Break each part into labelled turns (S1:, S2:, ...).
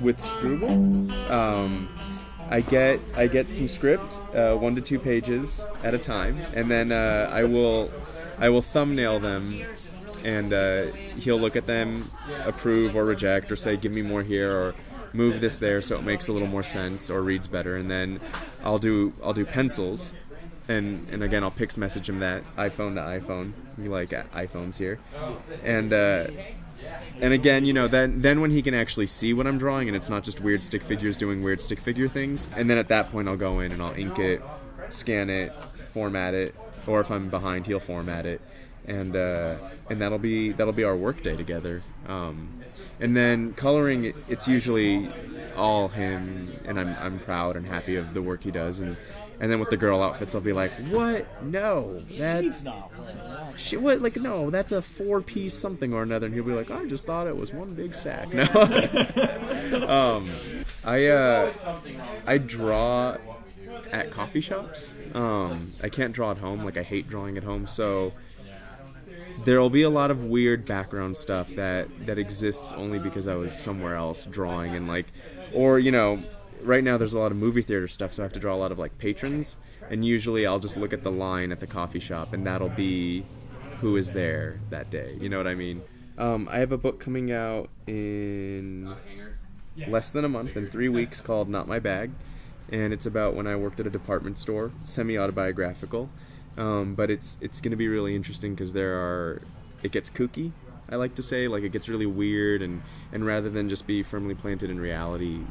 S1: with Struble, I get some script, 1 to 2 pages at a time, and then I will thumbnail them, and he'll look at them, approve or reject, or say give me more here, or move this there so it makes a little more sense or reads better, and then I'll do pencils, and again I'll pix message him that iPhone to iPhone. We like iPhones here, and again, you know, then when he can actually see what I'm drawing and it's not just weird stick figures doing weird stick figure things, and then at that point I'll go in and I'll ink it, scan it, format it, or if I'm behind he'll format it, and that'll be our work day together. And then coloring, it's usually all him, and I'm proud and happy of the work he does, and then with the girl outfits I'll be like, what? No, that's what? Like, no, that's a 4-piece something or another, and he'll be like, I just thought it was one big sack. No. I draw at coffee shops. I can't draw at home. Like, I hate drawing at home, so there'll be a lot of weird background stuff that exists only because I was somewhere else drawing, and like, or you know, right now there's a lot of movie theater stuff, so I have to draw a lot of like patrons, and usually I'll just look at the line at the coffee shop and that'll be who is there that day, you know what I mean? I have a book coming out in less than a month, in 3 weeks, called Not My Bag, and it's about when I worked at a department store, semi-autobiographical, but it's going to be really interesting because it gets kooky, I like to say, like it gets really weird, and rather than just be firmly planted in reality,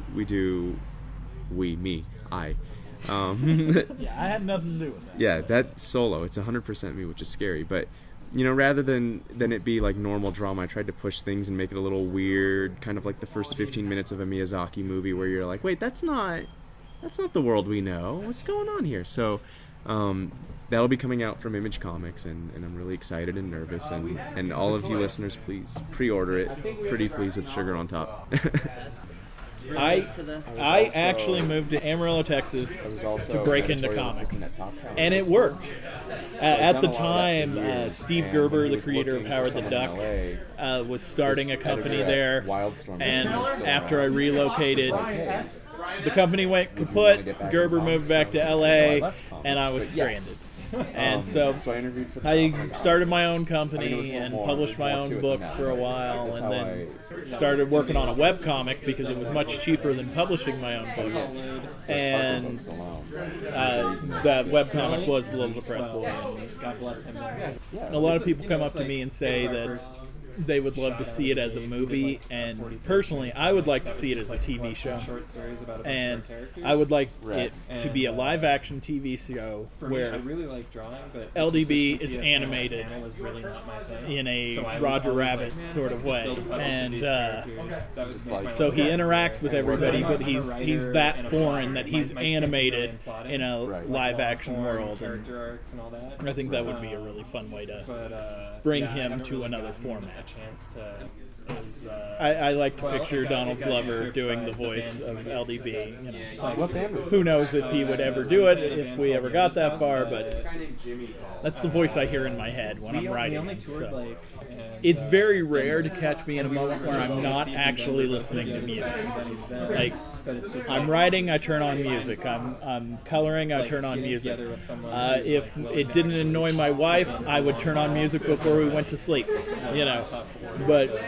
S1: I
S2: yeah, I had nothing to do with that.
S1: Yeah, that solo, it's 100% me, which is scary, but you know, rather than it be like normal drama, I tried to push things and make it a little weird, kind of like the first 15 minutes of a Miyazaki movie where you're like, wait, that's not the world we know, what's going on here? So that'll be coming out from Image Comics, and I'm really excited and nervous, and all of you listeners, please pre-order it. Pretty pleased with sugar on top.
S2: I actually moved to Amarillo, Texas to break into comics, and it worked. At the time, Steve Gerber, the creator of Howard the Duck, was starting a company there, and after I relocated, the company went kaput, Gerber moved back to LA, and I was stranded. And so I started my own company and published my own books for a while, and then started working on a webcomic because it was much cheaper than publishing my own books. And that webcomic was The Little Depressed Boy. God bless him. A lot of people come up to me and say that they would love to see it as a movie, and personally I would like to see it as a TV show, and I would like it to be a live action TV show where LDB is animated in a Roger Rabbit sort of way, and so he interacts with everybody, but he's that foreign that he's animated in a live action world, and I think that would be a really fun way to bring him to another format. I like to picture Donald Glover doing the voice of LDB. You know. Who knows if he would ever do it, if we ever got that far, but that's the voice I hear in my head when I'm writing. So. It's very rare to catch me in a moment where I'm not actually listening to music. Like, I'm writing, I turn on music. I'm coloring, I turn on music. If it didn't annoy my wife, I would turn on music before we went to sleep. You know, but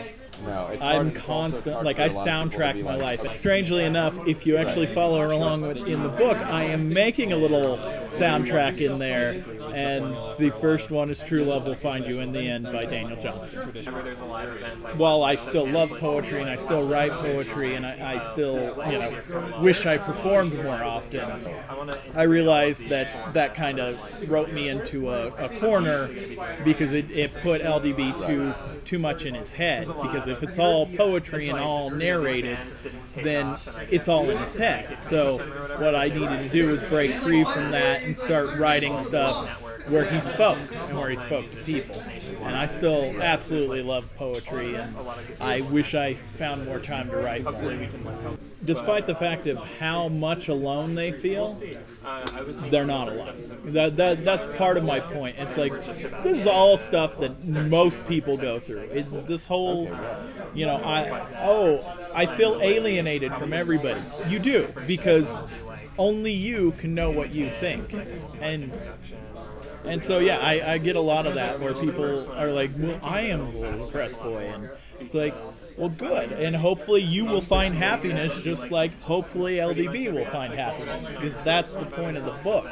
S2: I'm constant, like I soundtrack my life. Strangely enough, if you actually follow along in the book, I am making a little soundtrack in there, and the first one is True Love Will Find You in the End by Daniel Johnston. While I still love poetry and I still write poetry and I still, you know, wish I performed more often, I realized that kind of wrote me into a corner because it put LDB too much in his head, because if it's all poetry and all narrated, then it's all in his head. So what I needed to do was break free from that and start writing stuff where he spoke and where he spoke to people. And I still absolutely love poetry, and I wish I found more time to write. Despite the fact of how much alone they feel, they're not alone. That's part of my point. It's like, this is all stuff that most people go through. This whole, you know, I feel alienated from everybody. You do, because only you can know what you think. And so, yeah, I get a lot of that where people are like, well, I am the little depressed boy. And it's like, well, good. And hopefully you will find happiness just like hopefully LDB will find happiness. Because that's the point of the book.